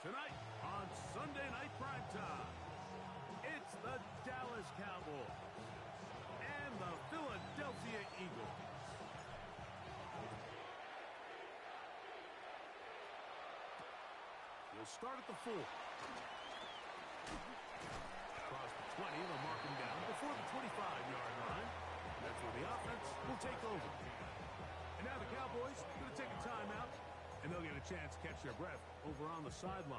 Tonight on Sunday Night Primetime, it's the Dallas Cowboys and the Philadelphia Eagles. We'll start at the 4. Across the 20, they'll mark him down before the 25-yard line. That's where the offense will take over. And now the Cowboys are going to take a timeout, and they'll get a chance to catch their breath over on the sideline.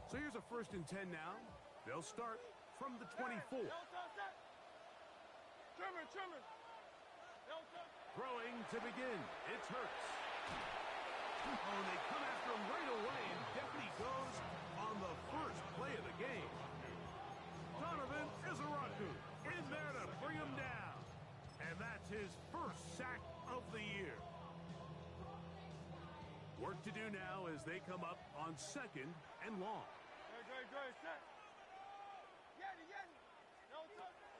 So here's a 1st and 10 now. They'll start from the 24. Throwing to begin. It's Hurts. Oh, and they come after him right away, and down he goes on the first play of the game. Donovan Izaraku in there to bring him down. And that's his first sack of the year. Work to do now as they come up on 2nd and long.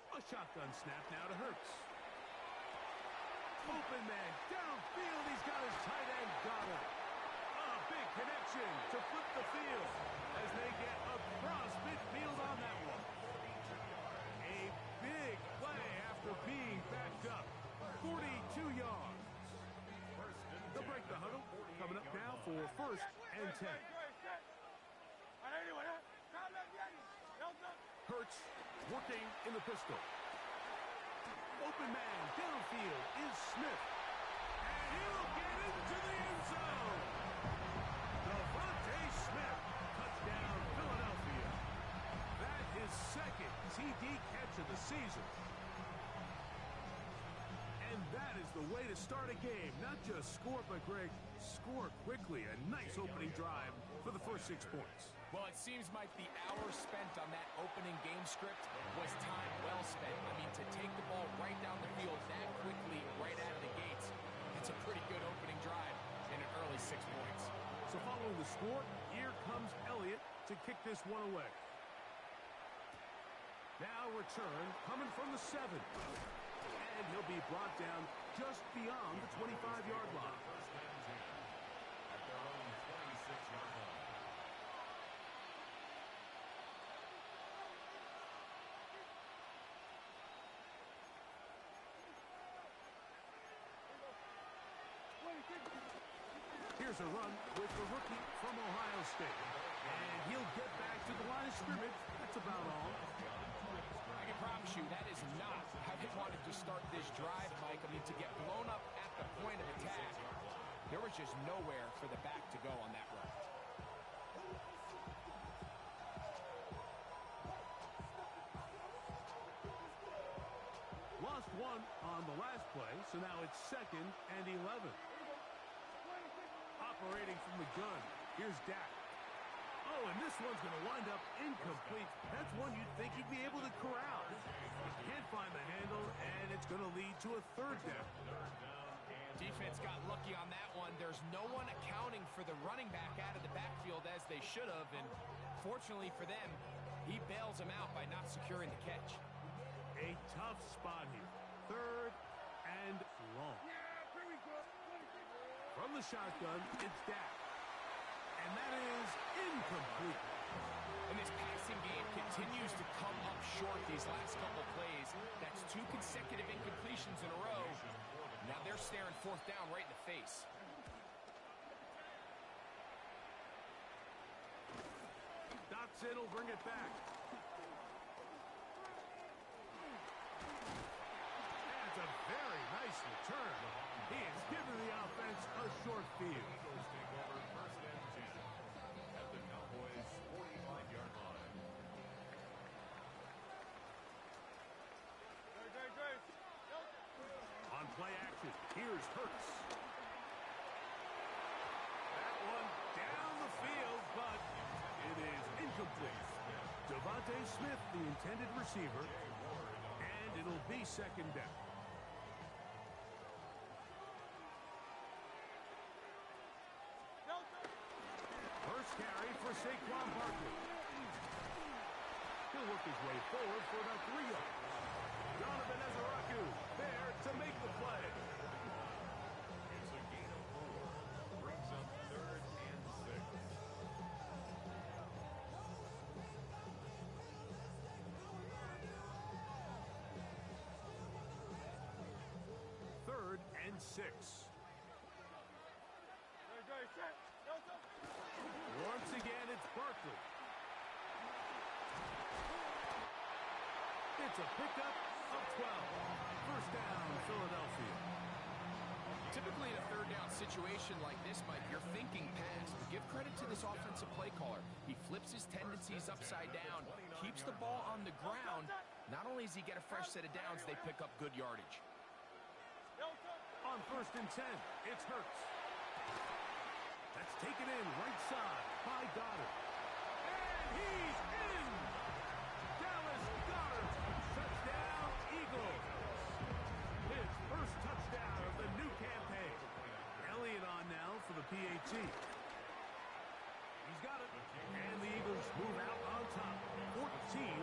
A shotgun snap now to Hurts. Open man downfield. He's got his tight end got him. A big connection to flip the field as they get across midfield on that one. A big play after being backed up. 42 yards. They'll break the huddle. Coming up now for 1st and 10. Hurts working in the pistol. Open man downfield is Smith. And he'll get into the end zone. Devontae Smith, touchdown Philadelphia. That is 2nd TD catch of the season. And that is the way to start a game. Not just score, but Greg, score quickly. A nice opening drive for the first 6 points. Well, it seems like the hour spent on that opening game script was time well spent. I mean, to take the ball right down the field that quickly, right out of the gates, it's a pretty good opening drive and an early 6 points. So following the score, here comes Elliott to kick this one away. Now return coming from the 7. And he'll be brought down just beyond the 25-yard line. At their own 26-yard line. Here's a run with the rookie from Ohio State. And he'll get back to the line of scrimmage. That's about all. I can promise you that is not how they wanted to start this drive, Mike. I mean, to get blown up at the point of attack, there was just nowhere for the back to go on that run. Lost one on the last play, so now it's 2nd and 11. Operating from the gun, here's Dak. Oh, and this one's going to wind up incomplete. That's one you'd think he'd be able to corral. He can't find the handle, and it's going to lead to a 3rd down. Defense got lucky on that one. There's no one accounting for the running back out of the backfield as they should have, and fortunately for them, he bails them out by not securing the catch. A tough spot here. 3rd and long. From the shotgun, it's Dak. And that is incomplete. And this passing game continues to come up short these last couple plays. That's 2 consecutive incompletions in a row. Now they're staring 4th down right in the face. Dotson will bring it back. That's a very nice return. He has given the offense a short field. Eagles take over 1st and 10 at the Cowboys' 45-yard line. On play action, here's Hurts. That one down the field, but it is incomplete. Devontae Smith, the intended receiver, and it'll be 2nd down. Saquon Barkley. He'll work his way forward for about 3 yards. Donovan Ezaraku there to make the play. It's a gain of 4. Brings up 3rd and 6. Third and 6. Once again, it's Barkley. It's a pickup of 12. First down, Philadelphia. Typically in a third down situation like this, Mike, you're thinking pass. But give credit to this offensive play caller. He flips his tendencies upside down, keeps the ball on the ground. Not only does he get a fresh set of downs, they pick up good yardage. On first and 10, it's Hurts. That's taken in right side by Goddard. And he's in! Dallas Goddard, touchdown Eagles. His first touchdown of the new campaign. Elliott on now for the PAT. He's got it. And the Eagles move out on top, 14-0.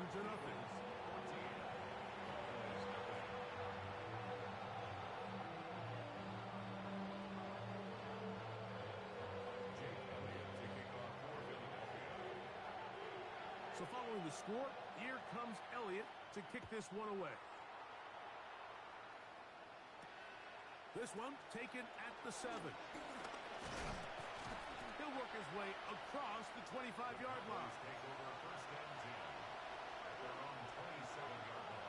So following the score, here comes Elliott to kick this one away. This one taken at the 7. He'll work his way across the 25-yard line. Take over 1st and 10 at their own 27-yard line.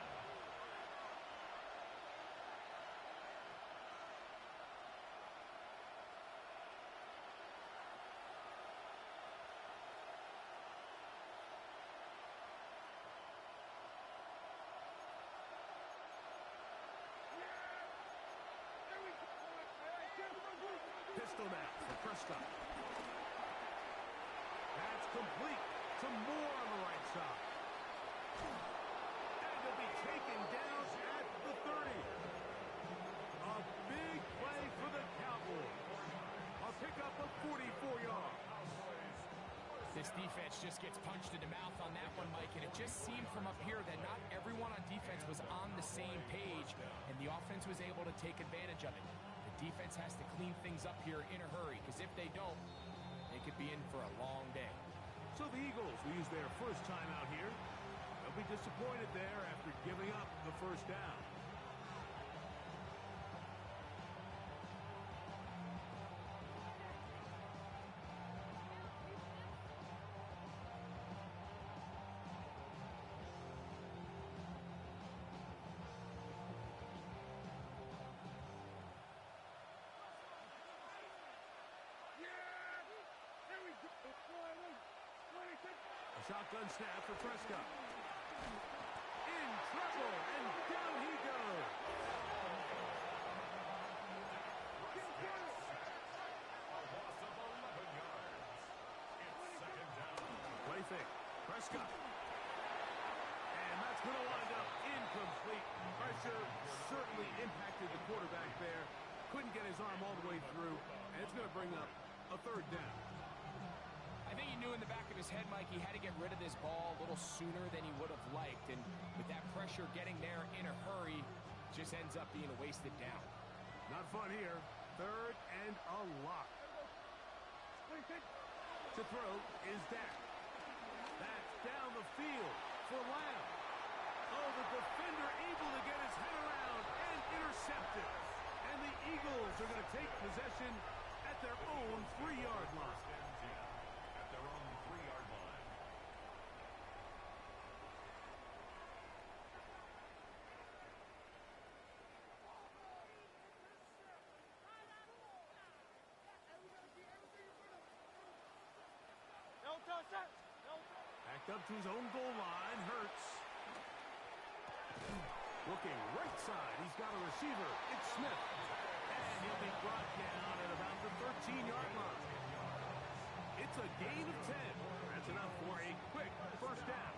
Pistol now for Prescott. That's complete to Moore on the right side. And it'll be taken down at the 30. A big play for the Cowboys. A pickup of 44 yards. This defense just gets punched in the mouth on that one, Mike, and it just seemed from up here that not everyone on defense was on the same page, and the offense was able to take advantage of it. The defense has to clean things up here in a hurry, because if they don't, they could be in for a long day. So the Eagles will use their first time out here. They'll be disappointed there after giving up the first down. A shotgun snap for Prescott. In trouble, and down he goes. A loss of 11 yards. It's 2nd down. Play fake. Prescott. And that's going to wind up incomplete. Pressure certainly impacted the quarterback there. Couldn't get his arm all the way through, and it's going to bring up a 3rd down. I think he knew in the back of his head, Mike, he had to get rid of this ball a little sooner than he would have liked. And with that pressure getting there in a hurry, just ends up being a wasted down. Not fun here. 3rd and a lot. To throw is Dak. That's down the field for Lamb. Oh, the defender able to get his head around and intercept it. And the Eagles are going to take possession at their own 3-yard line. 1st and 10 at their own 3-yard line. Backed up to his own goal line. Hurts. Looking right side. He's got a receiver. It's Smith. And he'll be brought down at about the 13-yard line. It's a gain of 10. That's enough for a quick first down.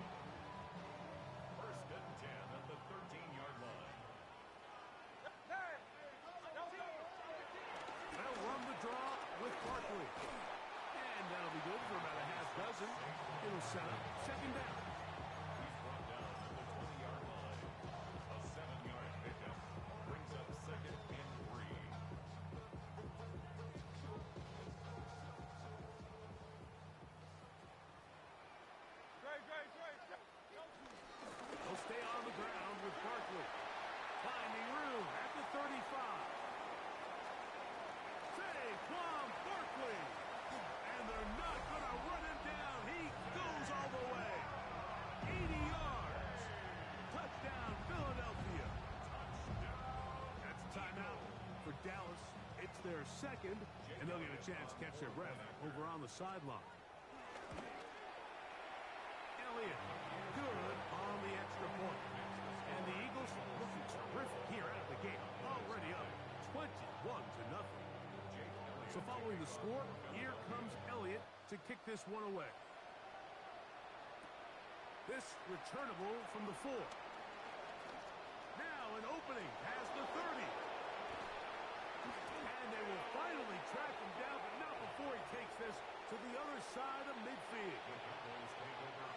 1st and 10 at the 13-yard line. They'll run the draw with Barkley. And that'll be good for about a half dozen. will set up second down. He's brought down at the 20-yard line. A 7-yard pickup brings up second and 3. He'll stay on the ground with Barkley. Finding room at the 35. Saquon Barkley. And they're not going to run him down. He goes all the way. 80 yards. Touchdown, Philadelphia. That's a timeout for Dallas. It's their second, and they'll get a chance to catch their breath over on the sideline. Elliott, good on the extra point. And the Eagles looking terrific here out of the gate. Already up 21-0. So following the score, here comes Elliott to kick this one away. This returnable from the 4. Now an opening past the 30. And they will finally track him down, but not before he takes this to the other side of midfield.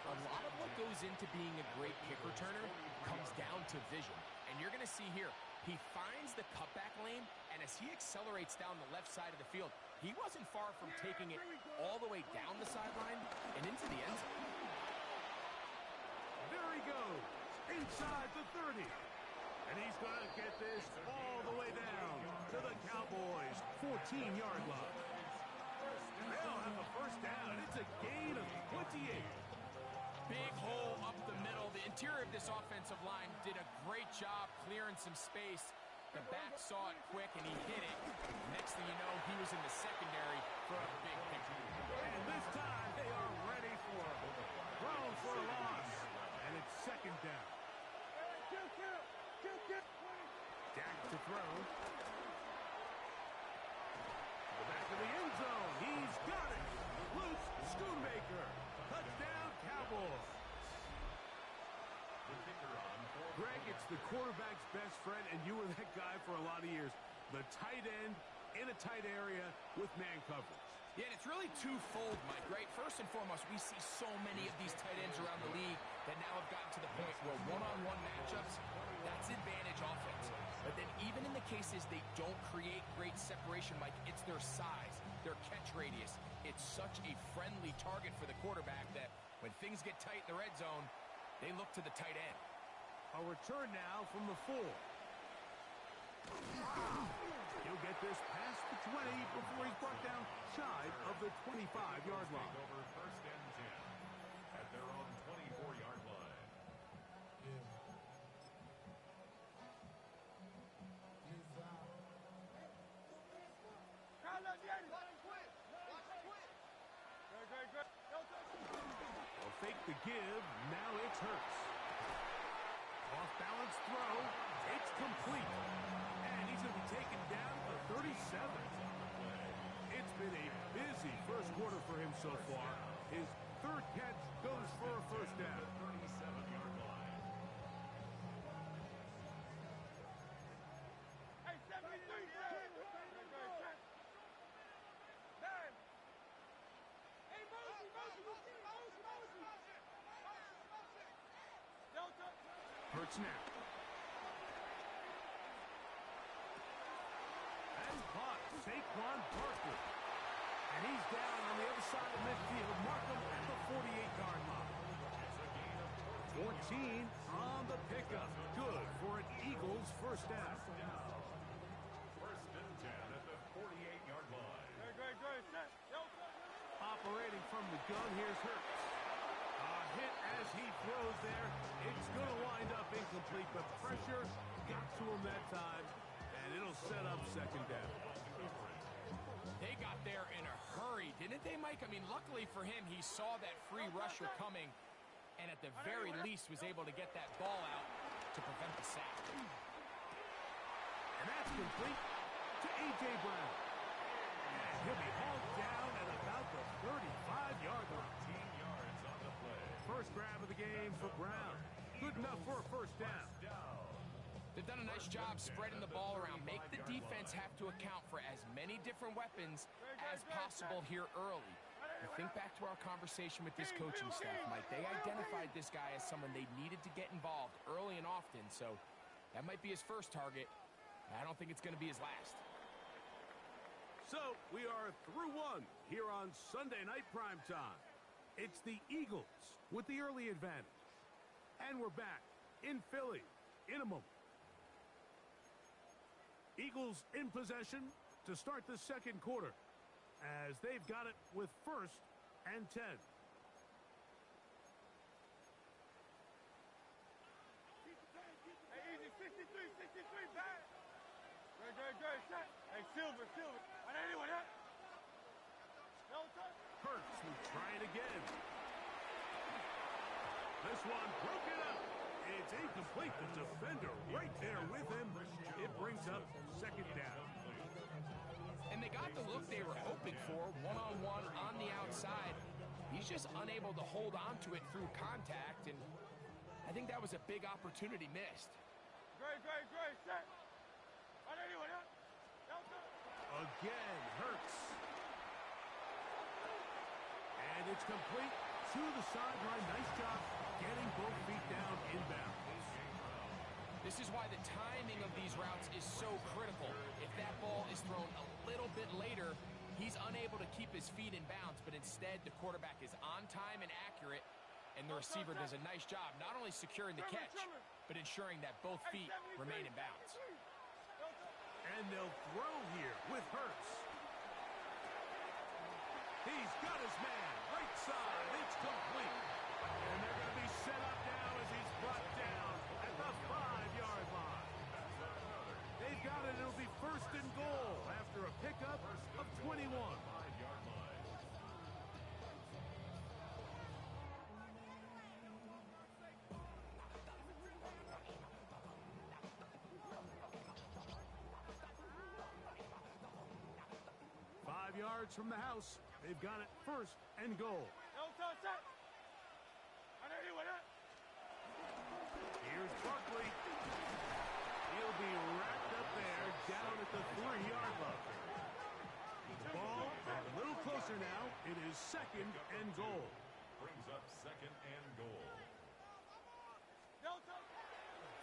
A lot of what goes into being a great kick returner comes down to vision. And you're going to see here, he finds the cutback lane, and as he accelerates down the left side of the field, he wasn't far from taking it all the way down the sideline and into the end zone. There he goes, inside the 30. And he's going to get this all the way down to the Cowboys' 14-yard line. They'll have a first down. It's a gain of 28. Big hole up the middle. The interior of this offensive line did a great job clearing some space. The back saw it quick, and he hit it. Next thing you know, he was in the secondary for a big picture. And this time, they are ready for him. Thrown for a loss. And it's second down. Jack to throw. To the back of the end zone. He's got it. Loose Schoonmaker. Touchdown, Cowboys. Greg, it's the quarterback's best friend, and you were that guy for a lot of years. The tight end in a tight area with man coverage. Yeah, and it's really twofold, Mike, right? First and foremost, we see so many of these tight ends around the league that now have gotten to the point where one-on-one matchups, that's advantage offense. But then even in the cases they don't create great separation, Mike, it's their size, their catch radius. It's such a friendly target for the quarterback that when things get tight in the red zone, they look to the tight end. A return now from the 4. He'll get this past the 20 before he's brought down shy of the 25-yard line. Over first and 10 at their own 24-yard line. They'll fake the give. Now it's Hurts. Off-balance throw. It's complete. And he's going to be taken down to 37. It's been a busy first quarter for him so far. His third catch goes for a first down. 37-yard line. Hurts now. And caught Saquon Barkley. And he's down on the other side of midfield. Mark him at the 48-yard line. 14 on the pickup. Good for an Eagles first down. First and 10 at the 48-yard line. Operating from the gun, here's Hurts. A hit as he throws there. It's going to wind up incomplete, but pressure got to him that time, and it'll set up second down. They got there in a hurry, didn't they, Mike? I mean, luckily for him, he saw that free rusher coming, and at the very least was able to get that ball out to prevent the sack. And that's complete to A.J. Brown. And he'll be hauled down at about the 35-yard line. 15 yards on the play. First grab of the game for Brown. Good enough for a first down. They've done a nice job spreading the ball around. Make the defense have to account for as many different weapons as possible here early. You think back to our conversation with this coaching staff, Mike. They identified this guy as someone they needed to get involved early and often, so that might be his first target. I don't think it's going to be his last. So, we are through one here on Sunday Night Primetime. It's the Eagles with the early advantage. And we're back in Philly in a moment. Eagles in possession to start the second quarter, as they've got it with 1st and 10. Hey, easy, 63, back. Good, set. Hey, Silver. On anyone, huh? No touch. Hurts will try it again. This one broken up. It's incomplete. The defender right there with him. It brings up 2nd down. And they got the look they were hoping for, one-on-one on the outside. He's just unable to hold on to it through contact, and I think that was a big opportunity missed. Great, set. On anyone, huh? No touch. Again, Hurts. And it's complete to the sideline. Nice job getting both feet down inbound. This is why the timing of these routes is so critical. If that ball is thrown a little bit later, he's unable to keep his feet in bounds, but instead the quarterback is on time and accurate, and the receiver does a nice job not only securing the catch, but ensuring that both feet remain in bounds. And they'll throw here with Hurts. He's got his man. Right side. It's complete. And they're going to be set up now as he's brought down at the 5-yard line. They've got it. It'll be 1st and goal after a pickup of 21. Yards from the house. They've got it 1st and goal. No touch, set. On anyone, huh? Here's Barkley. He'll be wrapped up there down at the 3-yard line. The ball a little closer now. It is 2nd and goal. Brings up 2nd and goal. No touch.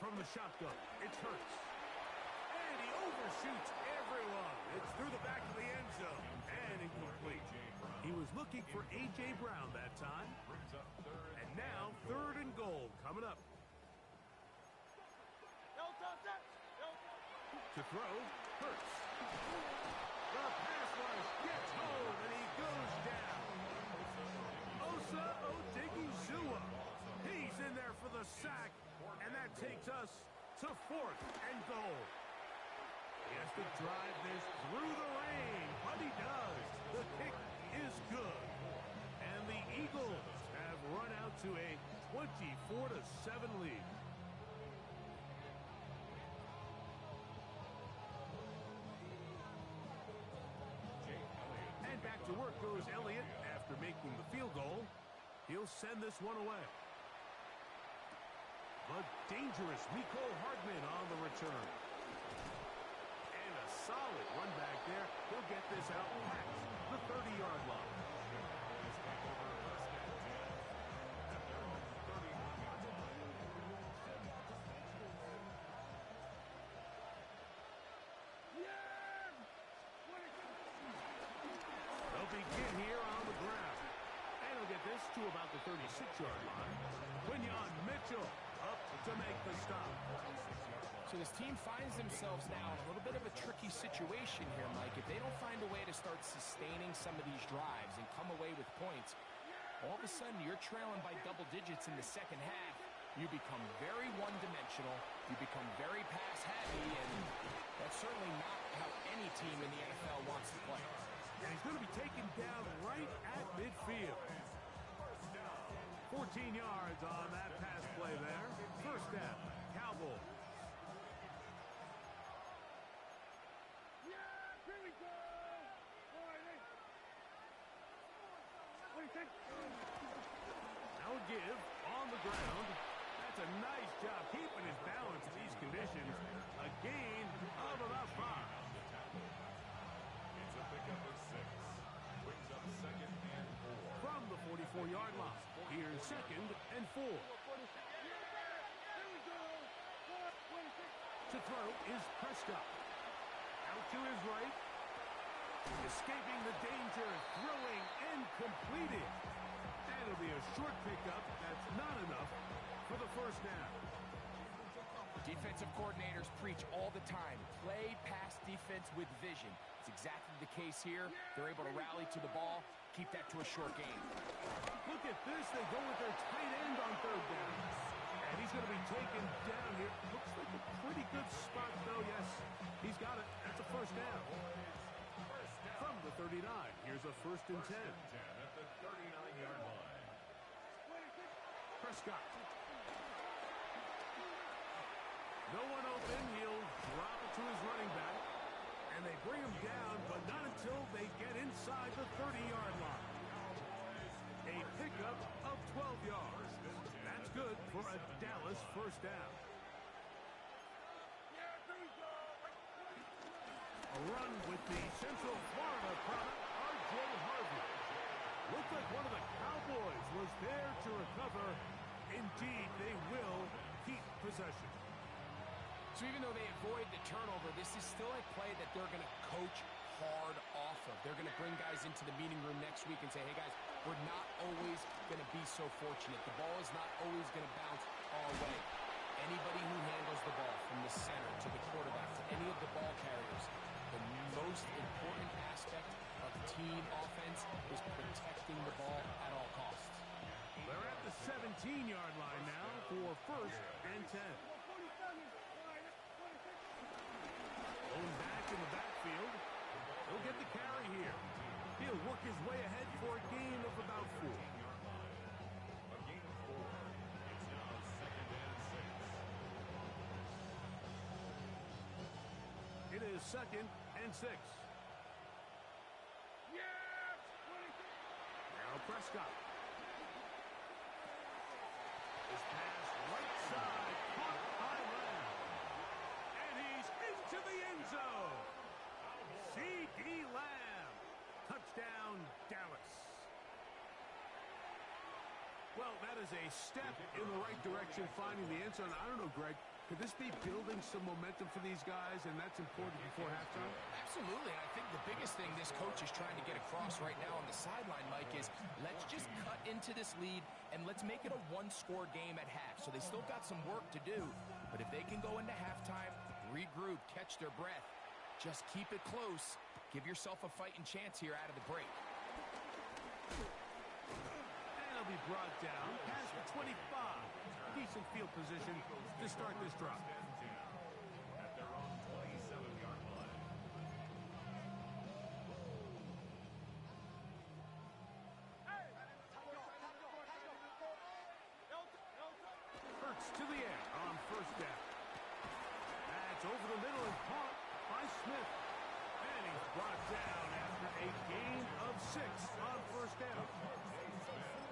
From the shotgun, it's Hurts. And he overshoots everyone. It's through the back of the end zone. And incomplete. He was looking for A.J. Brown that time. And now 3rd and goal coming up. No touch, set. No touch. To throw, Hurts. The pass rush gets home, and he goes down. Osa Odigizua. He's in there for the sack, and that takes us to 4th and goal. He has to drive this through the rain, but he does. The kick is good. And the Eagles have run out to a 24-7 lead. And back to work goes Elliott after making the field goal. He'll send this one away. But dangerous Mecole Hardman on the return. And a solid run back there. He'll get this out past the 30-yard line. They'll begin here on the ground. And he'll get this to about the 36-yard line. Quinyon Mitchell up to make the stop. So this team finds themselves now in a little bit of a tricky situation here, Mike. If they don't find a way to start sustaining some of these drives and come away with points, all of a sudden you're trailing by double digits in the second half. You become very one-dimensional. You become very pass-heavy, and that's certainly not how any team in the NFL wants to play. And he's going to be taken down right at midfield. 14 yards on that pass play there. First down, Cowboys. Now a give on the ground. That's a nice job keeping his balance in these conditions. A gain of about 5. It's a pickup of 6. Brings up 2nd and 4. second and 4. To throw is Prescott. Out to his right. Escaping the danger, throwing and completing. And it'll be a short pickup. That's not enough for the first down. Defensive coordinators preach all the time, play pass defense with vision. It's exactly the case here. They're able to rally to the ball, keep that to a short game. Look at this. They go with their tight end on third down. And he's going to be taken down here. Looks like a pretty good spot, though. Yes, he's got it. That's a first down. From the 39, here's a 1st and 10. At the 39-yard line. Prescott. No one open. He'll drop it to his running back. And they bring him down, but not until they get inside the 30-yard line. A pickup of 12 yards. That's good for a Dallas first down. A run with the Central Florida product, R.J. Harvey. Looked like one of the Cowboys was there to recover. Indeed, they will keep possession. So even though they avoid the turnover, this is still a play that they're going to coach hard off of. They're going to bring guys into the meeting room next week and say, hey, guys, we're not always going to be so fortunate. The ball is not always going to bounce our way. Anybody who handles the ball from the center to the quarterback to any of the ball carriers, the most important aspect of the team offense is protecting the ball at all costs. They're at the 17-yard line now for 1st and 10. Going back in the backfield. He'll get the carry here. He'll work his way ahead for a gain of about 4. A gain of 4. It's now 2nd and 6. It is 2nd and 6. Now Prescott. His pass right side, caught by Lamb. And he's into the end zone. C.D. Lamb. Touchdown, Dallas. Well, that is a step in the right direction, finding the end zone. I don't know, Greg. Could this be building some momentum for these guys, and that's important before halftime? Absolutely, and I think the biggest thing this coach is trying to get across right now on the sideline, Mike, is let's just cut into this lead and let's make it a one-score game at half. So they still got some work to do, but if they can go into halftime, regroup, catch their breath, just keep it close, give yourself a fighting chance here out of the break. And he'll be brought down past the 25. Decent field position to start this drive. At their own 27-yard line. Hurts to the air on 1st down. That's over the middle and caught by Smith. And he's brought down after a gain of 6 on 1st down.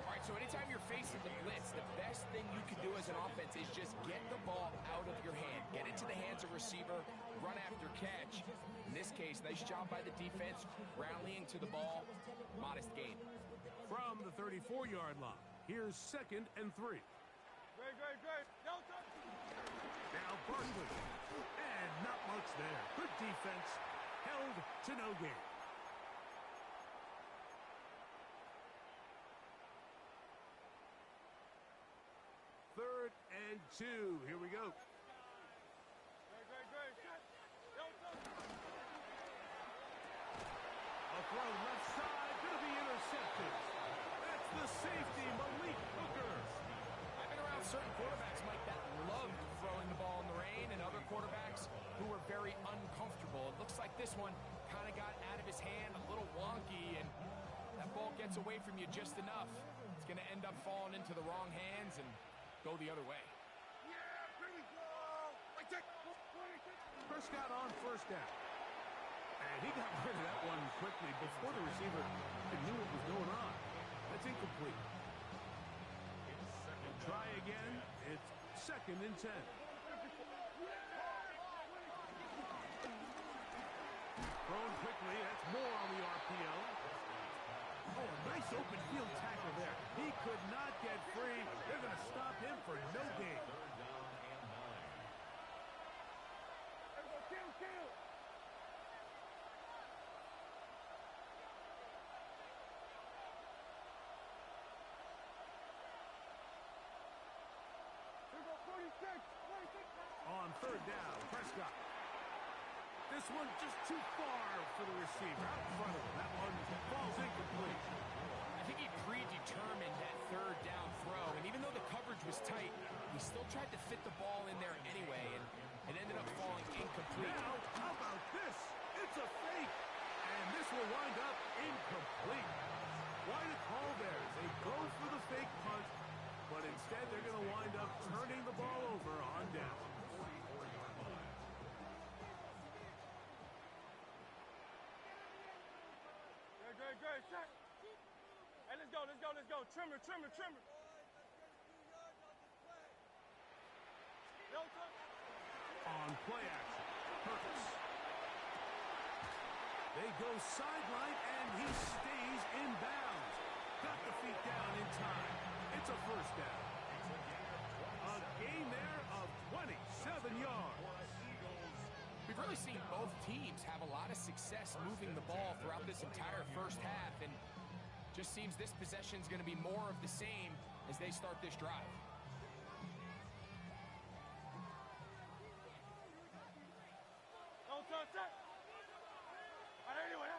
All right, so anytime you're facing the blitz, the best thing you can do as an offense is just get the ball out of your hand. Get it to the hands of receiver, run after catch. In this case, nice job by the defense, rallying to the ball, modest gain. From the 34-yard line, here's 2nd and 3. Great. Now Barkley. And not much there. Good defense. Held to no gain. Third and 2. Here we go. A throw left side. Going to be intercepted. That's the safety, Malik Hooker. I've been around certain quarterbacks, Mike, that loved throwing the ball in the rain, and other quarterbacks who were very uncomfortable. It looks like this one kind of got out of his hand, a little wonky, and that ball gets away from you just enough. It's going to end up falling into the wrong hands and go the other way. Prescott on 1st down. And he got rid of that one quickly before the receiver knew what was going on. That's incomplete. Try again. It's 2nd and 10. Thrown quickly. That's more on the RPO. Oh, a nice open field tackle there. He could not get free. They're going to stop him for no gain. Third down and 9. Let's go, kill. Here go 46. On third down, Prescott. This one just too far for the receiver. Out in front of him. That one falls incomplete. I think he predetermined that third down throw, and even though the coverage was tight, he still tried to fit the ball in there anyway, and it ended up falling incomplete. Now, how about this? It's a fake. And this will wind up incomplete. Quite a call there. They go for the fake punt, but instead they're going to wind up turning the ball over on down. Good, set. Hey, let's go. Trimmer. No touch. On play action, Perkins. They go sideline, and he stays in bounds. Got the feet down in time. It's a first down. A gain there of 27 yards. We've really seen both teams have a lot of success moving the ball throughout this entire first half, and just seems this possession is going to be more of the same as they start this drive. No touch, set. Anyway,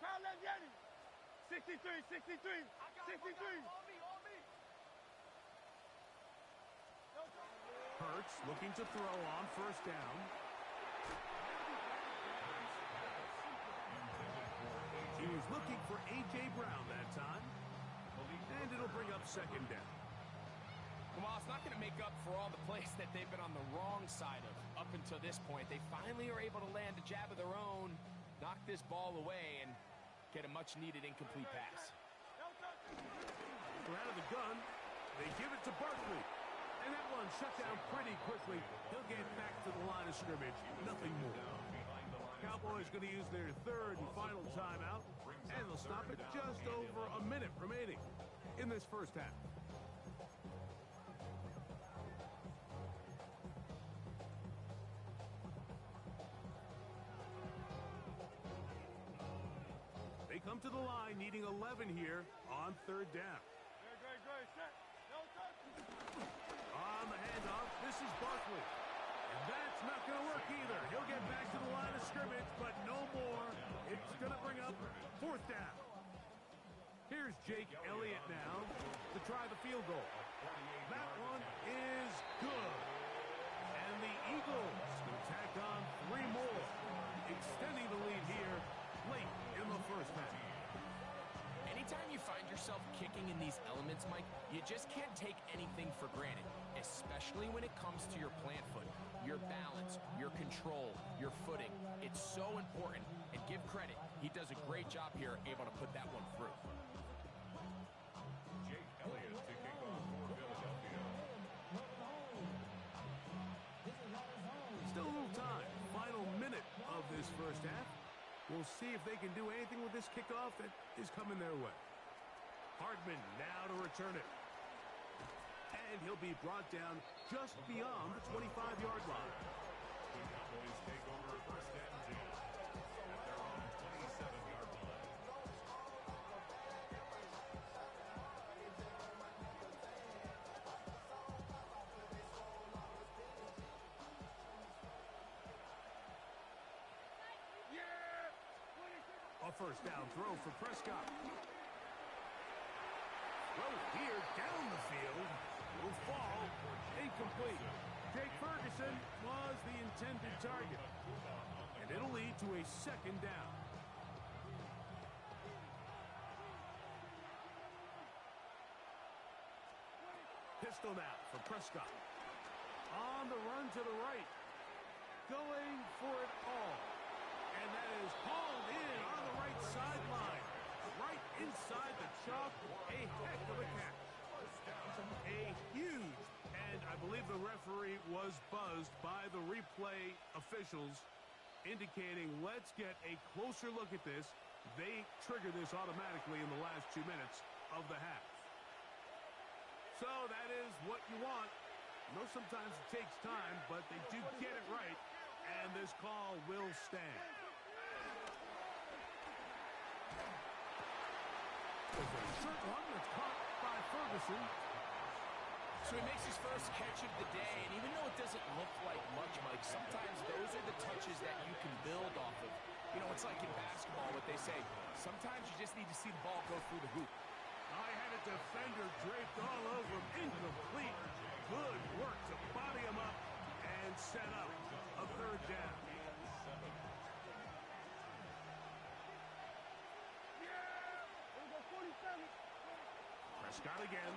crowd left Yeti. 63. Hurts looking to throw on first down. He was looking for A.J. Brown that time. And it'll bring up second down. Well, it's not going to make up for all the plays that they've been on the wrong side of up until this point. They finally are able to land a jab of their own, knock this ball away, and get a much-needed incomplete pass. We're out of the gun. They give it to Barkley. And that one shut down pretty quickly. He'll get back to the line of scrimmage. Nothing more. Cowboys going to use their third and final timeout. And they'll stop it just over a minute remaining in this first half. They come to the line needing 11 here on third down. Great, set. No touch. On the handoff, this is Barkley. And that's not going to work either. He'll get back to the line of scrimmage, but no more. It's going to bring up fourth down. Here's Jake Elliott now to try the field goal. That one is good. And the Eagles will tack on 3 more, extending the lead here late in the first half. Anytime you find yourself kicking in these elements, Mike, you just can't take anything for granted, especially when it comes to your plant foot, your balance, your control, your footing. It's so important, and give credit. He does a great job here, able to put that one through. Jake Elliott to kick off for Philadelphia. Still a little time. Final minute of this first half. We'll see if they can do anything with this kickoff that is coming their way. Hardman now to return it. And he'll be brought down just beyond the 25-yard line. The Cowboys take over first and 10 at their own 27-yard line. A first down throw for Prescott. Throw here down the field. Will fall. Incomplete. Jake Ferguson was the intended target. And it'll lead to a second down. Pistol now for Prescott. On the run to the right. Going for it all. And that is hauled in on the right sideline. Right inside the chalk. A heck of a catch. A huge, and I believe the referee was buzzed by the replay officials, indicating let's get a closer look at this. They trigger this automatically in the last 2 minutes of the half. So that is what you want. I know sometimes it takes time, but they do get it right, and this call will stand. There's a short one that's caught by Ferguson. So he makes his first catch of the day, and even though it doesn't look like much, Mike, sometimes those are the touches that you can build off of. You know, it's like in basketball, what they say, sometimes you just need to see the ball go through the hoop. I had a defender draped all over him. Incomplete. Good work to body him up and set up a third down. Prescott again.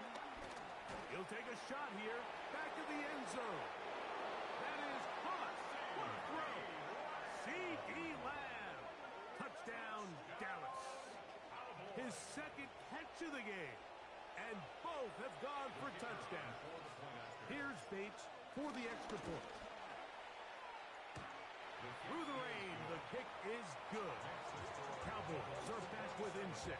He'll take a shot here. Back to the end zone. That is caught. What a throw. C.D. Lamb. Touchdown, Dallas. His second catch of the game. And both have gone for touchdowns. Here's Bates for the extra point. Through the rain, the kick is good. Cowboys are back within 6.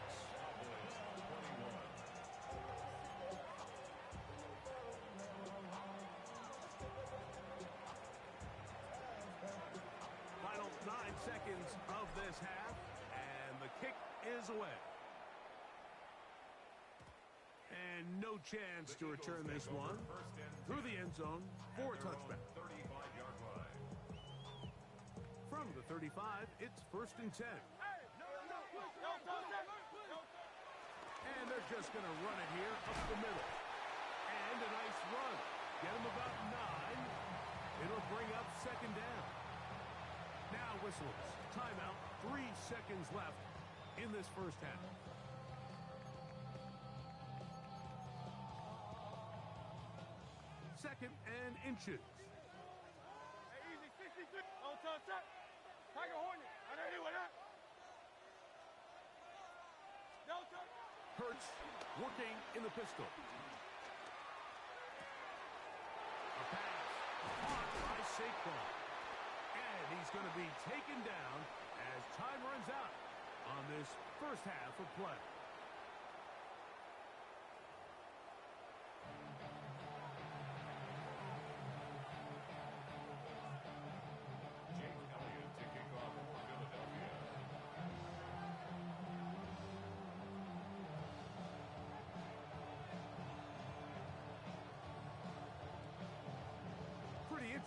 Final 9 seconds of this half, and the kick is away. And no chance to return this one through the end zone for a touchback. From the 35, it's 1st and 10. And they're just going to run it here up the middle. And a nice run. Get them about 9. It'll bring up 2nd down. Now whistles. Timeout. 3 seconds left in this first half. Second and inches. Hey, easy, 63. On top, top. Tiger Hornet. I know you with that. No, top. Hurts working in the pistol. A pass caught by Saquon. And he's going to be taken down as time runs out on this first half of play.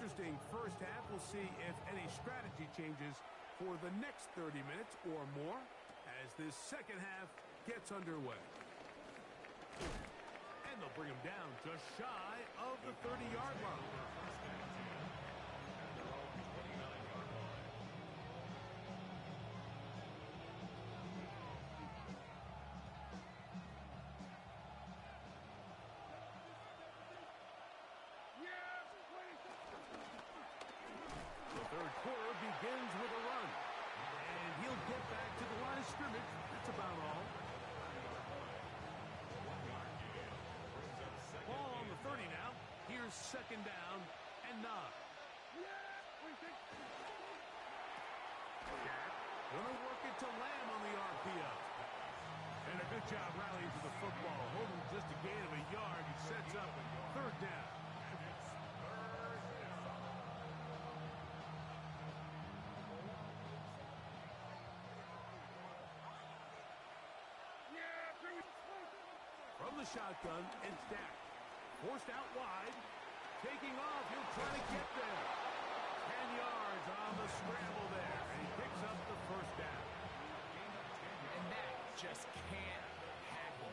Interesting first half. We'll see if any strategy changes for the next 30 minutes or more as this second half gets underway. And they'll bring him down just shy of the 30-yard line. Third quarter begins with a run. And he'll get back to the line of scrimmage. That's about all. Ball on the 30 now. Here's 2nd down and 9. Gonna work it to Lamb on the RPO. And a good job rallying to the football. Holding just a gain of a yard. He sets up 3rd down. From the shotgun, it's Dak. Forced out wide. Taking off, he'll try to get there. 10 yards on the scramble there. And he picks up the 1st down. And that just can't happen.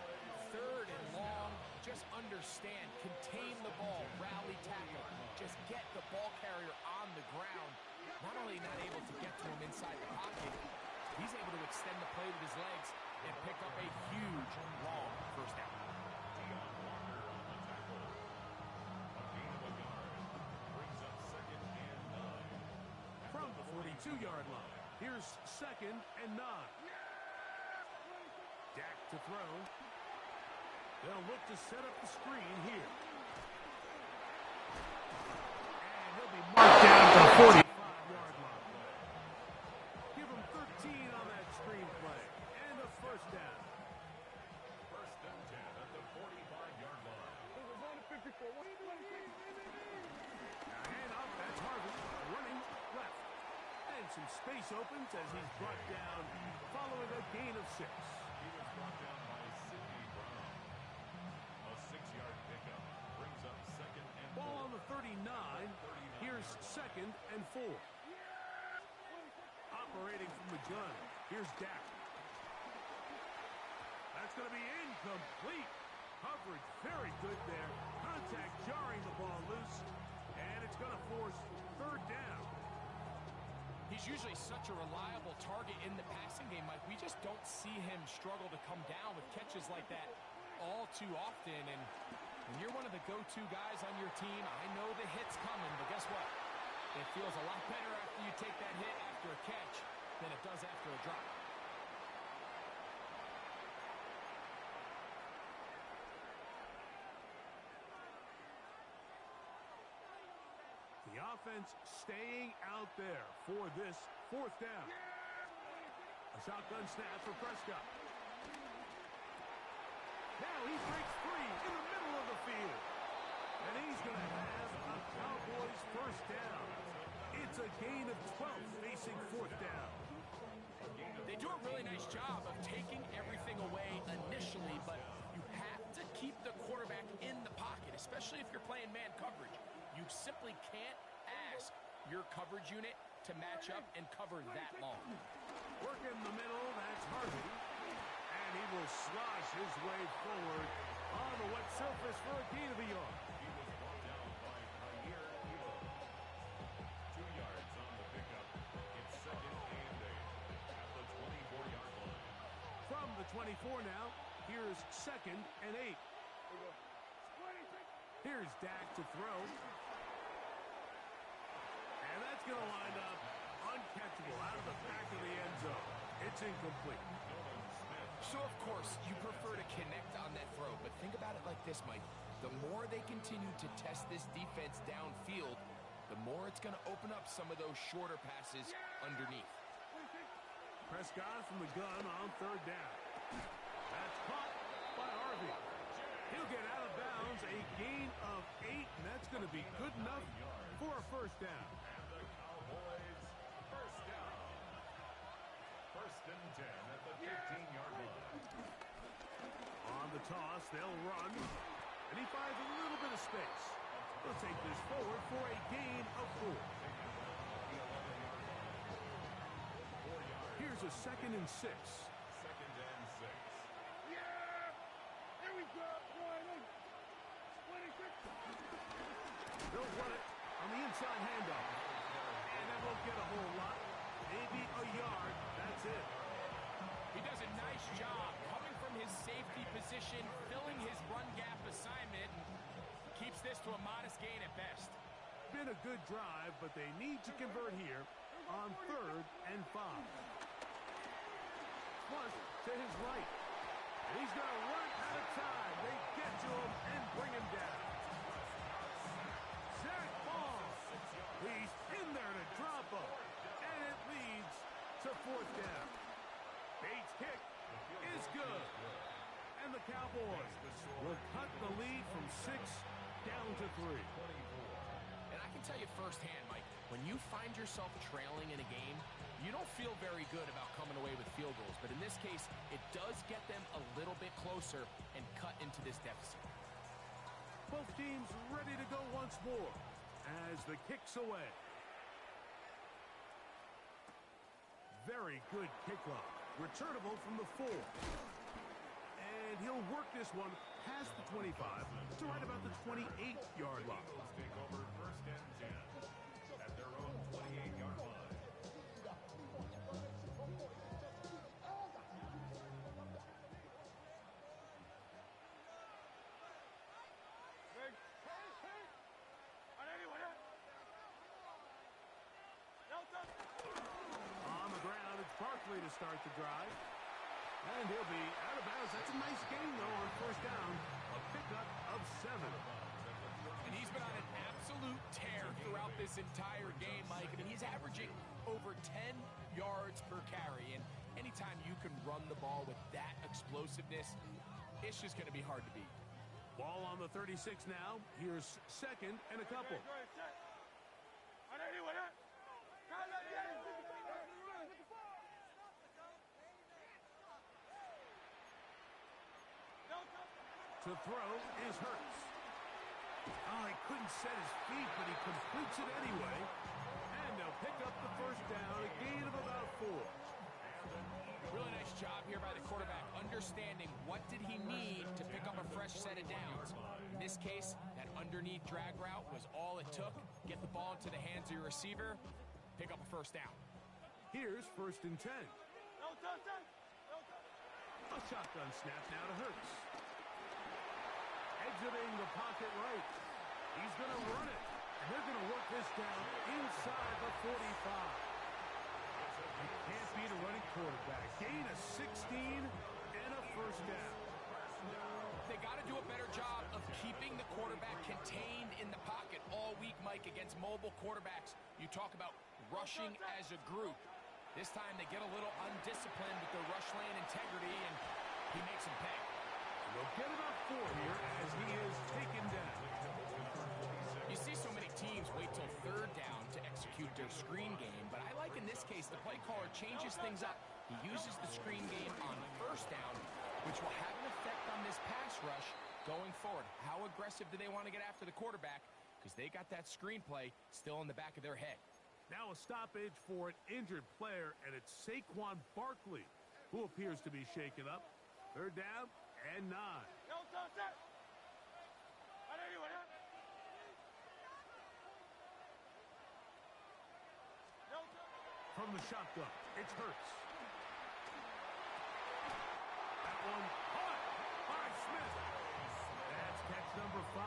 3rd and long, just understand, contain the ball, rally tackle. Just get the ball carrier on the ground. Not only not able to get to him inside the pocket, he's able to extend the play with his legs and pick up a huge, long 1st down. From the 42-yard line, here's 2nd and 9. Dak to throw. They'll look to set up the screen here. And he'll be marked down to the 45-yard line. Give him 13 on that screen play. first down. First and 10 at the 45-yard line. Now hand off, that's Harvey, running left. And some space opens as he's brought down following a gain of 6. He was brought down by Sidney Brown. A 6-yard pickup brings up second and Ball 4. on the 39. Here's second and 4. Operating from the gun. Here's Dak. That's going to be incomplete. Coverage very good there. Contact jarring the ball loose. And it's going to force third down. He's usually such a reliable target in the passing game, Mike. We just don't see him struggle to come down with catches like that all too often. And when you're one of the go-to guys on your team, I know the hit's coming, but guess what? It feels a lot better after you take that hit after a catch than it does after a drop. The offense staying out there for this fourth down. A shotgun snap for Prescott. Now he breaks free in the middle of the field. And he's going to have a Cowboys first down. It's a gain of 12 facing fourth down. They do a really nice job of taking everything away initially, but you have to keep the quarterback in the pocket, especially if you're playing man coverage. You simply can't ask your coverage unit to match up and cover that long. Work in the middle, that's Harvey. And he will slosh his way forward on the wet surface for a gain of a yard. He was brought down by Jair Evo. 2 yards on the pickup. It's second and 8 at the 24-yard line. From the 24 now, here's second and 8. Here's Dak to throw. And that's going to wind up uncatchable out of the back of the end zone. It's incomplete. So, of course, you prefer to connect on that throw, but think about it like this, Mike. The more they continue to test this defense downfield, the more it's going to open up some of those shorter passes underneath. Prescott from the gun on third down. That's caught by Harvey. He'll get out of bounds, a gain of 8, and that's going to be good enough for a first down. And the Cowboys first down. First and 10 at the 15-yard line. On the toss, they'll run, and he finds a little bit of space. They'll take this forward for a gain of 4. Here's a second and 6. Second and 6. Here we go. They'll run it on the inside handoff. And that won't get a whole lot. Maybe a yard. That's it. He does a nice job coming from his safety position, filling his run gap assignment, and keeps this to a modest gain at best. Been a good drive, but they need to convert here on third and 5. Plus, to his right. And he's going to run out of time. They get to him and bring him down. Zach Ball. He's in there to drop him. And it leads to fourth down. Bates' kick is good. And the Cowboys will cut the lead from 6 down to 3. And I can tell you firsthand, Mike, when you find yourself trailing in a game, you don't feel very good about coming away with field goals. But in this case, it does get them a little bit closer and cut into this deficit. Both teams ready to go once more as the kick's away. Very good kickoff. Returnable from the 4. And he'll work this one past the 25 to right about the 28-yard line. Eagles take over first and 10 at their own 28-yard line. On the ground, it's Barkley to start the drive. And he'll be out of bounds. That's a nice gain, though, on first down. A pickup of 7. And he's been on an absolute tear throughout this entire game, Mike. I mean, he's averaging over 10 yards per carry. And anytime anytime you can run the ball with that explosiveness, it's just going to be hard to beat. Ball on the 36 now. Here's second and a couple. To throw is Hurts. Oh, he couldn't set his feet, but he completes it anyway. And they'll pick up the first down, a gain of about 4. Really nice job here by the quarterback, understanding what did he need to pick up a fresh set of downs. In this case, that underneath drag route was all it took. Get the ball into the hands of your receiver, pick up a first down. Here's first and 10. A shotgun snap now to Hurts. Exiting the pocket right. He's going to run it. And they're going to work this down inside the 45. You can't beat a running quarterback. Gain of 16 and a first down. They got to do a better job of keeping the quarterback contained in the pocket all week, Mike, against mobile quarterbacks. You talk about rushing as a group. This time they get a little undisciplined with their rush lane integrity, and he makes them pay. They'll get about 4 here as he is taken down. You see so many teams wait till third down to execute their screen game, but I like in this case the play caller changes things up. He uses the screen game on first down, which will have an effect on this pass rush going forward. How aggressive do they want to get after the quarterback? Because they got that screen play still in the back of their head. Now a stoppage for an injured player, and it's Saquon Barkley who appears to be shaken up. Third down and 9. From the shotgun, it's Hurts. That one caught by Smith. That's catch number 5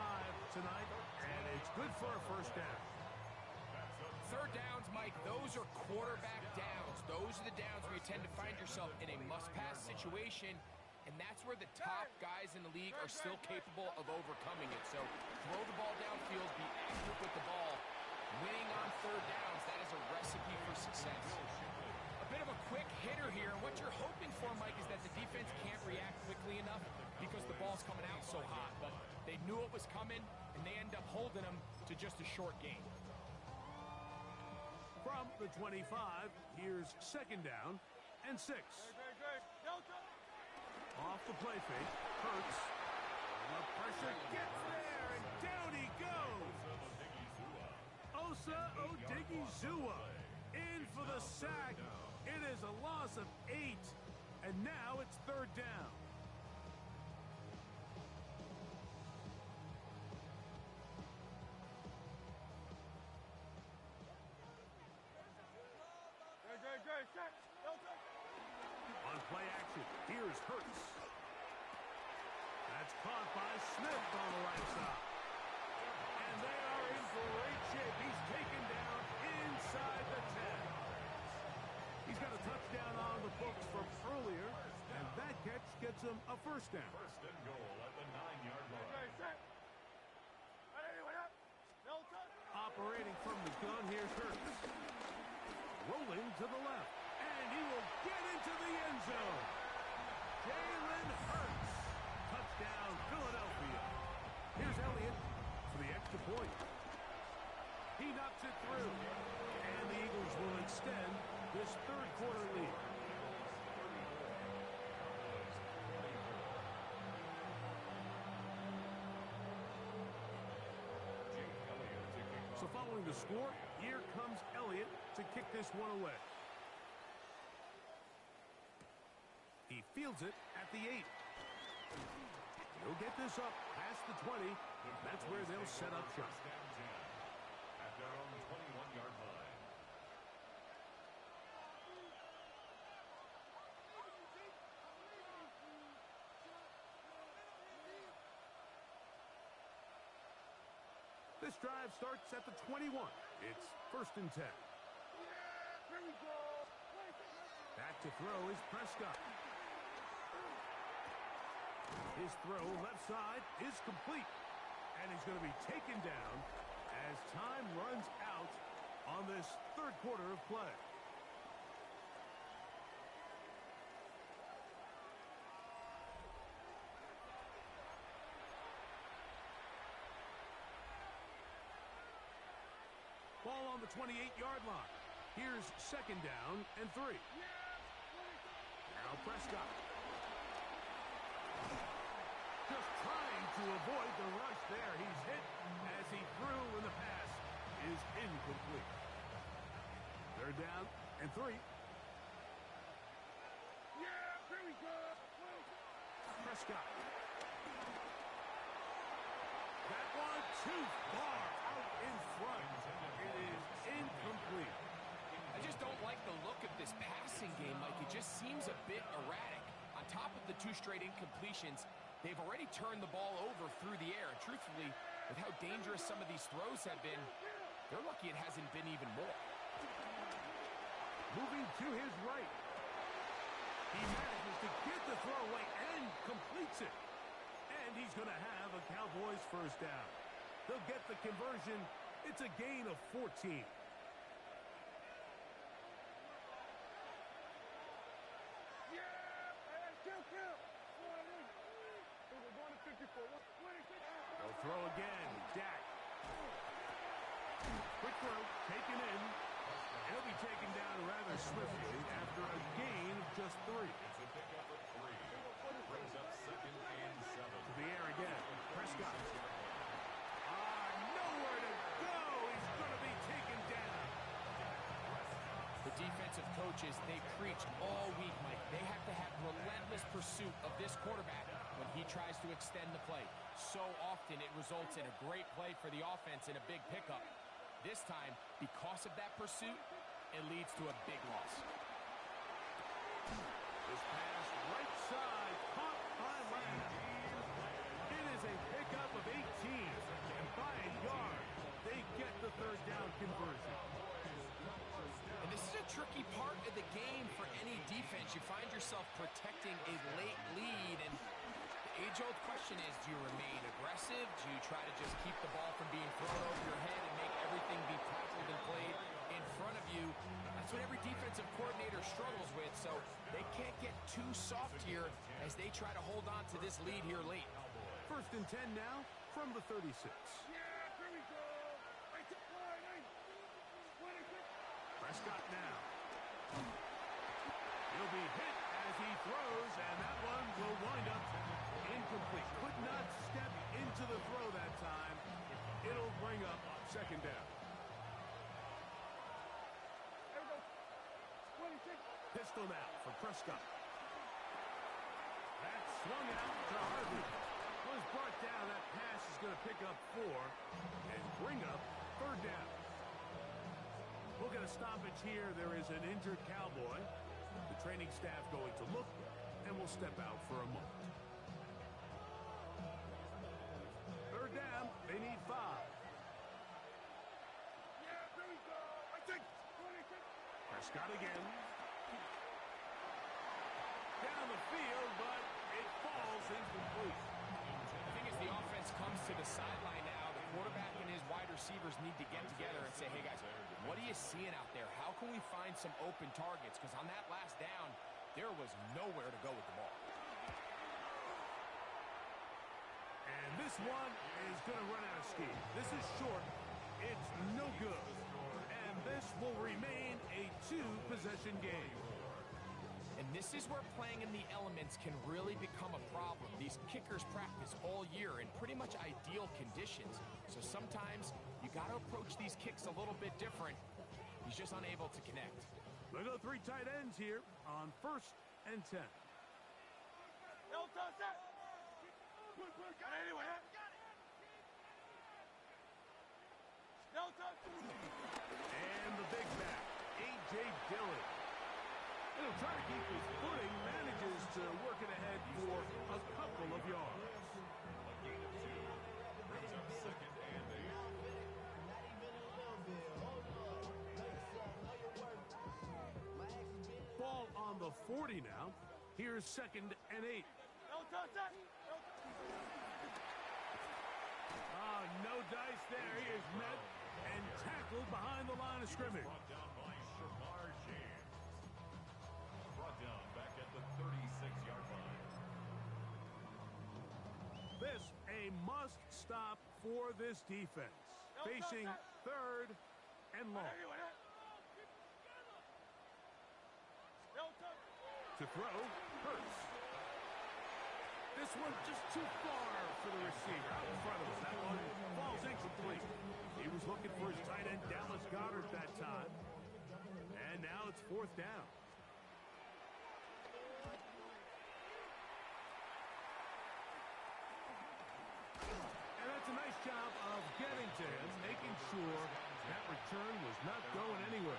tonight, and it's good for a first down. Third downs, Mike, those are quarterback downs. Those are the downs where you tend to find yourself in a must-pass situation, and that's where the top guys in the league are still capable of overcoming it. So throw the ball downfield, be accurate with the ball. Winning on third downs, that is a recipe for success. A bit of a quick hitter here. What you're hoping for, Mike, is that the defense can't react quickly enough because the ball's coming out so hot. But they knew it was coming, and they end up holding them to just a short gain. From the 25, here's second down and 6. Off the play fake, Hurts. The pressure gets there, and down he goes. Osa Odigizua in for the sack. It is a loss of 8, and now it's third down. On play action, here's Hurts. That's caught by Smith on the right side. And they are in great shape. He's taken down inside the 10. He's got a touchdown on the books from earlier, and that catch gets him a first down. First and goal at the 9-yard line. Operating from the gun, here's Hurts. Rolling to the left, and he will get into the end zone. Jalen Hurts. Touchdown, Philadelphia. Here's Elliott for the extra point. He knocks it through, and the Eagles will extend this third quarter lead. So following the score, here comes Elliott to kick this one away. He fields it at the 8. He'll get this up past the 20. That's where they'll set up shop. At their own 21-yard line. This drive starts at the 21. It's first and 10. Back to throw is Prescott. His throw left side is complete. And he's going to be taken down as time runs out on this third quarter of play. on the 28-yard line. Here's second down and 3. Now Prescott. Just trying to avoid the rush there. He's hit as he threw, and the pass is incomplete. Third down and 3. Prescott. That one too far out in front. It is incomplete. I just don't like the look of this passing game, Mike. It just seems a bit erratic. On top of the 2 straight incompletions, they've already turned the ball over through the air. And truthfully, with how dangerous some of these throws have been, they're lucky it hasn't been even more. Moving to his right. He manages to get the throw away and completes it. And he's going to have a Cowboys first down. They'll get the conversion. It's a gain of 14. They'll throw again. Dak. Quick throw, taken in. He'll be taken down rather swiftly after a gain of just 3. It's a pickup of 3. Brings up second and 7. To the air again. Prescott. Nowhere to go. He's going to be taken down. The defensive coaches, they preach all week, Mike. They have to have relentless pursuit of this quarterback when he tries to extend the play. So often it results in a great play for the offense and a big pickup. This time, because of that pursuit, it leads to a big loss. This pass right side, caught by Lamb. It is a pickup of 18, and by a yard, they get the third down conversion. And this is a tricky part of the game for any defense. You find yourself protecting a late lead, and the age-old question is, do you remain aggressive? Do you try to just keep the ball from being thrown over your head and make everything be tackled and played in front of you? That's what every defensive coordinator struggles with, so they can't get too soft here as they try to hold on to this lead here late. First and 10 now from the 36. Prescott now. He'll be hit as he throws, and that one will wind up incomplete. Could not step into the throw that time. It'll bring up second down. Pistol now for Prescott. That swung out to Harvey. Was brought down. That pass is going to pick up 4 and bring up third down. We'll get a stoppage here. There is an injured Cowboy. The training staff going to look, and we'll step out for a moment. Third down. They need 5. Prescott again. Down the field, but it falls incomplete. The thing is, the offense comes to the sideline now. The quarterback and his wide receivers need to get together and say, hey, guys, what are you seeing out there? How can we find some open targets? Because on that last down, there was nowhere to go with the ball. And this one is going to run out of steam. This is short. It's no good. And this will remain a 2-possession game. And this is where playing in the elements can really become a problem. These kickers practice all year in pretty much ideal conditions. So sometimes you got to approach these kicks a little bit different. He's just unable to connect. They go 3 tight ends here on first and 10. And the big back, A.J. Dillon. He'll try to keep his footing, manages to work it ahead for a couple of yards. A gain of 2. Brings up second and 8. Ball on the 40 now. Here's second and 8. No dice there. He is met and tackled behind the line of scrimmage. Brought down by Shamar James. Brought down back at the 36-yard line. This a must stop for this defense. Facing third and long. To throw, Hurts. This one just too far for the receiver. Out in front of him. That one falls incomplete. He was looking for his tight end, Dallas Goedert, that time. And now it's fourth down. And that's a nice job of getting to him, making sure that return was not going anywhere.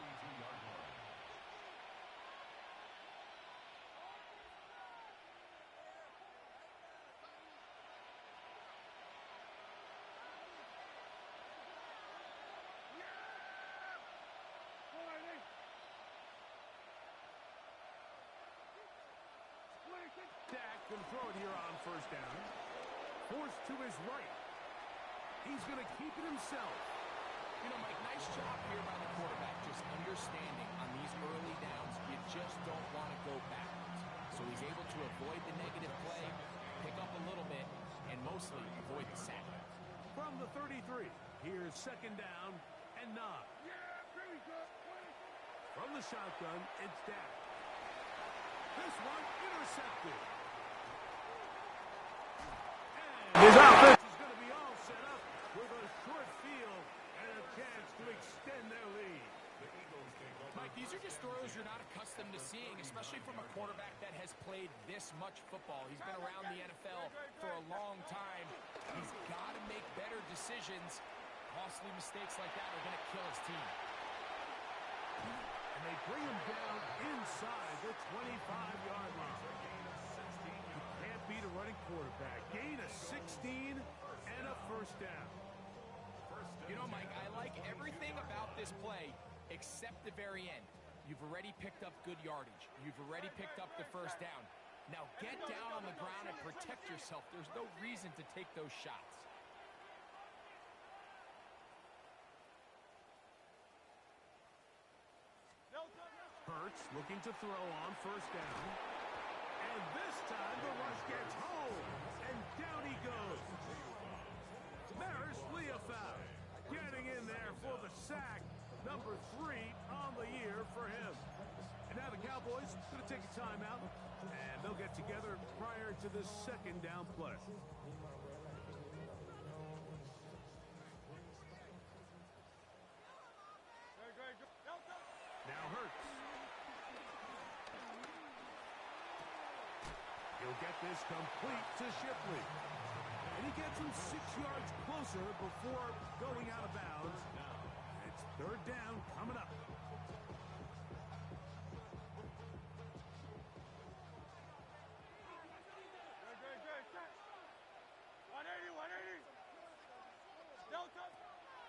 Dak can throw it here on first down. Forced to his right. He's going to keep it himself. You know, Mike, nice job here by the quarterback, just understanding on these early downs, you just don't want to go backwards. So he's able to avoid the negative play, pick up a little bit, and mostly avoid the sack. From the 33, here's second down and 9. From the shotgun, it's Dak. This one intercepted. And his offense is going to be all set up with a short field and a chance to extend their lead. Mike, these are just throws you're not accustomed to seeing, especially from a quarterback that has played this much football. He's been around the NFL for a long time. He's got to make better decisions. Costly mistakes like that are going to kill his team. And they bring him down inside the 25-yard line. You can't beat a running quarterback. Gain of 16 and a first down. You know, Mike, I like everything about this play except the very end. You've already picked up good yardage. You've already picked up the first down. Now get down on the ground and protect yourself. There's no reason to take those shots. Hurts looking to throw on first down. And this time the rush gets home. And down he goes. Maris Leofau getting in there for the sack. Number 3 on the year for him. And now the Cowboys going to take a timeout. And they'll get together prior to this second down play. Now Hurts. He'll get this complete to Shipley. And he gets him 6 yards closer before going out of bounds. It's third down coming up.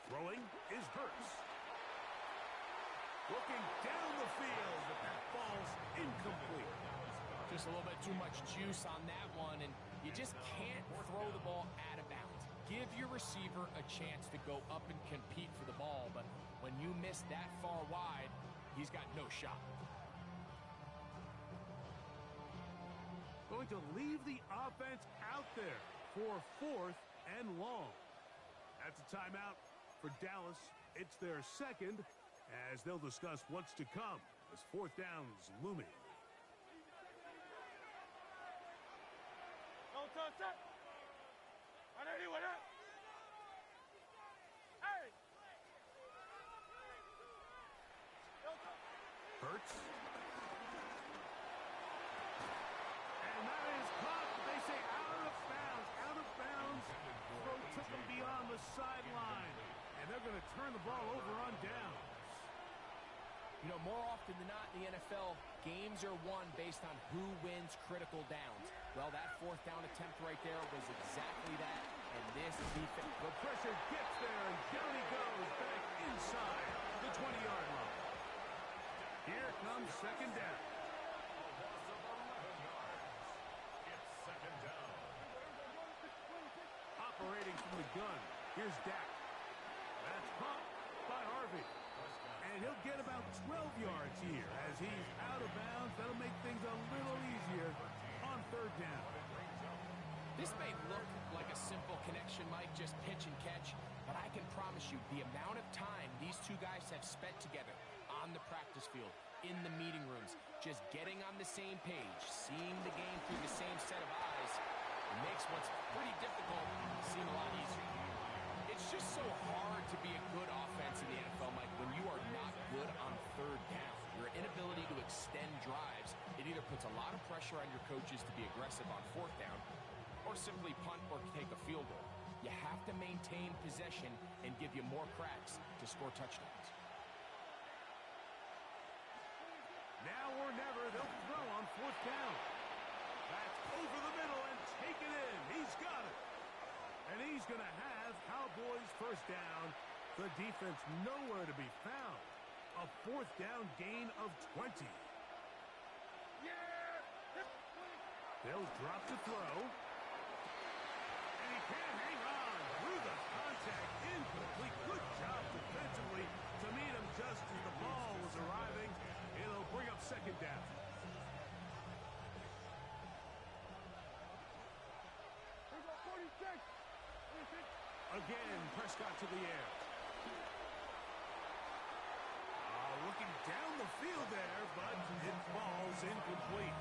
Throwing is Hurts. Looking down the field, but that ball's incomplete. Just a little bit too much juice on that one, and you just can't throw the ball out of bounds. Give your receiver a chance to go up and compete for the ball, but when you miss that far wide, he's got no shot. Going to leave the offense out there for fourth and long. That's a timeout for Dallas. It's their second, as they'll discuss what's to come as fourth down's looming. Hurts. And that is caught, they say, out of bounds. Out of bounds. Throw took him beyond the sideline. And they're going to turn the ball over on down. You know, more often than not in the NFL, games are won based on who wins critical downs. Well, that fourth down attempt right there was exactly that, and this defense. The pressure gets there, and down he goes back inside the 20-yard line. Here comes second down. It's second down. Operating from the gun, here's Dak. That's caught by Harvey. And he'll get about 12 yards here as he's out of bounds. That'll make things a little easier on third down. This may look like a simple connection, Mike, just pitch and catch, but I can promise you the amount of time these these two guys have spent together on the practice field, in the meeting rooms, just getting on the same page, seeing the game through the same set of eyes, it makes what's pretty difficult seem a lot easier. It's just so hard to be a good offense in the NFL, Mike, when you are not good on third down. Your inability to extend drives, it either puts a lot of pressure on your coaches to be aggressive on fourth down or simply punt or take a field goal. You have to maintain possession and give you more cracks to score touchdowns. Now or never, they'll throw on fourth down. That's over the middle and take it in. He's got it. And he's going to have Cowboys first down. The defense nowhere to be found. A fourth down gain of 20. They'll drop to throw. And he can't hang on through the contact. Incomplete. Good job defensively to meet him just as the ball was arriving. It'll bring up second down. Again, Prescott to the air. Looking down the field there, but it falls incomplete.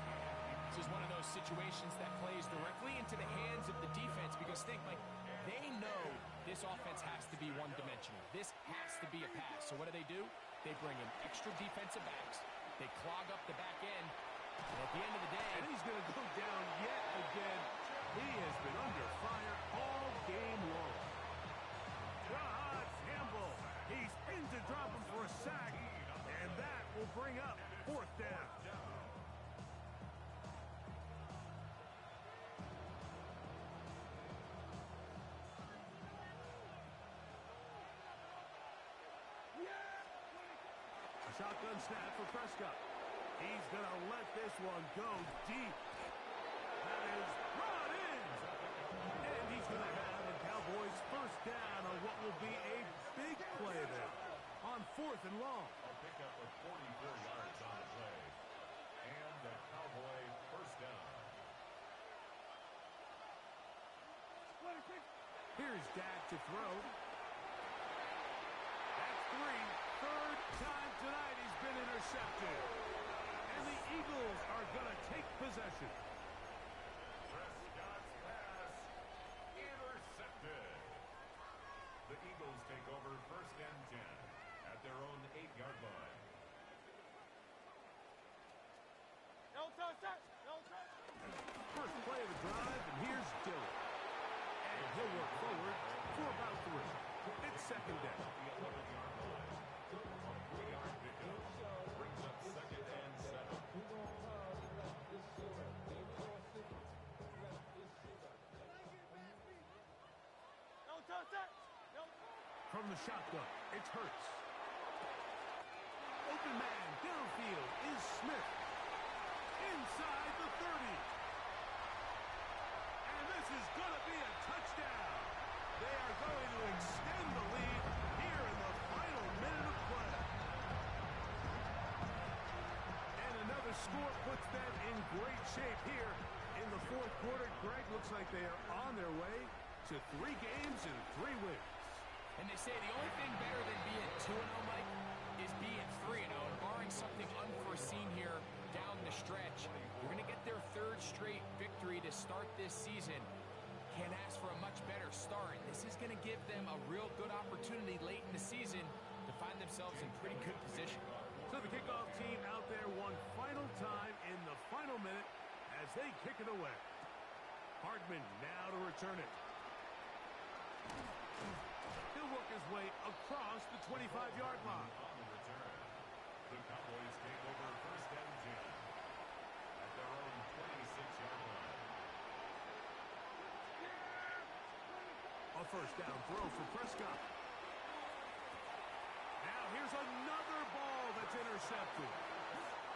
This is one of those situations that plays directly into the hands of the defense because think, Mike, they know this offense has to be one-dimensional. This has to be a pass. So what do? They bring in extra defensive backs. They clog up the back end. And at the end of the day... And he's going to go down yet again. He has been under fire all game long. Campbell. He's in to drop him for a sack. And that will bring up fourth down. A shotgun snap for Prescott. He's going to let this one go deep. That is brought in. And he's going to have a Cowboys first down on what will be a big play there on fourth and long. A pickup of 44 yards on the play. And a Cowboy first down. Here's Dak to throw. That's three. Third time tonight he's been intercepted. And the Eagles are going to take possession. Prescott's pass intercepted. The Eagles take over first and 10 at their own 8-yard line. First play of the drive, and here's Dillon. And he'll work forward for about three. It's second down. The 11-yard line. A 3-yard pickup brings up second and 7. From the shotgun, it's Hurts. Open man downfield is Smith. Inside the 30. And this is going to be a touchdown. They are going to extend the lead here in the final minute of play. And another score puts them in great shape here in the fourth quarter. Greg, looks like they are on their way to 3 games and 3 wins. And they say the only thing better than being 2-0, Mike, is being 3-0. And barring something unforeseen here down the stretch, we're going to get their third straight victory to start this season. Can't ask for a much better start. This is going to give them a real good opportunity late in the season to find themselves in pretty good position. So the kickoff team out there one final time in the final minute as they kick it away. Hardman now to return it. He'll work his way across the 25-yard line. On the return, the Cowboys take over first and 10 at their own 26-yard line. A first down throw for Prescott. Now here's another ball that's intercepted.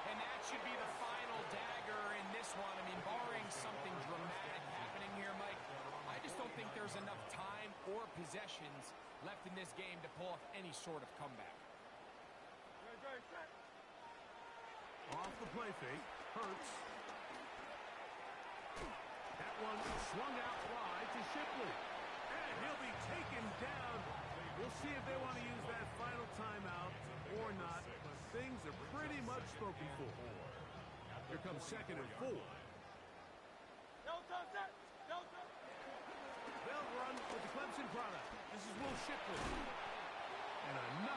And that should be the final dagger in this one. I mean, barring something dramatic happening here, Mike, I just don't think there's enough time or possessions left in this game to pull off any sort of comeback. Off the play fake, Hurts. That one swung out wide to Shipley. And he'll be taken down. We'll see if they want to use that final time broken for. Here comes 2nd and 4. Double time set. Double time. They'll run with the Clemson product. This is Will Shipley. And another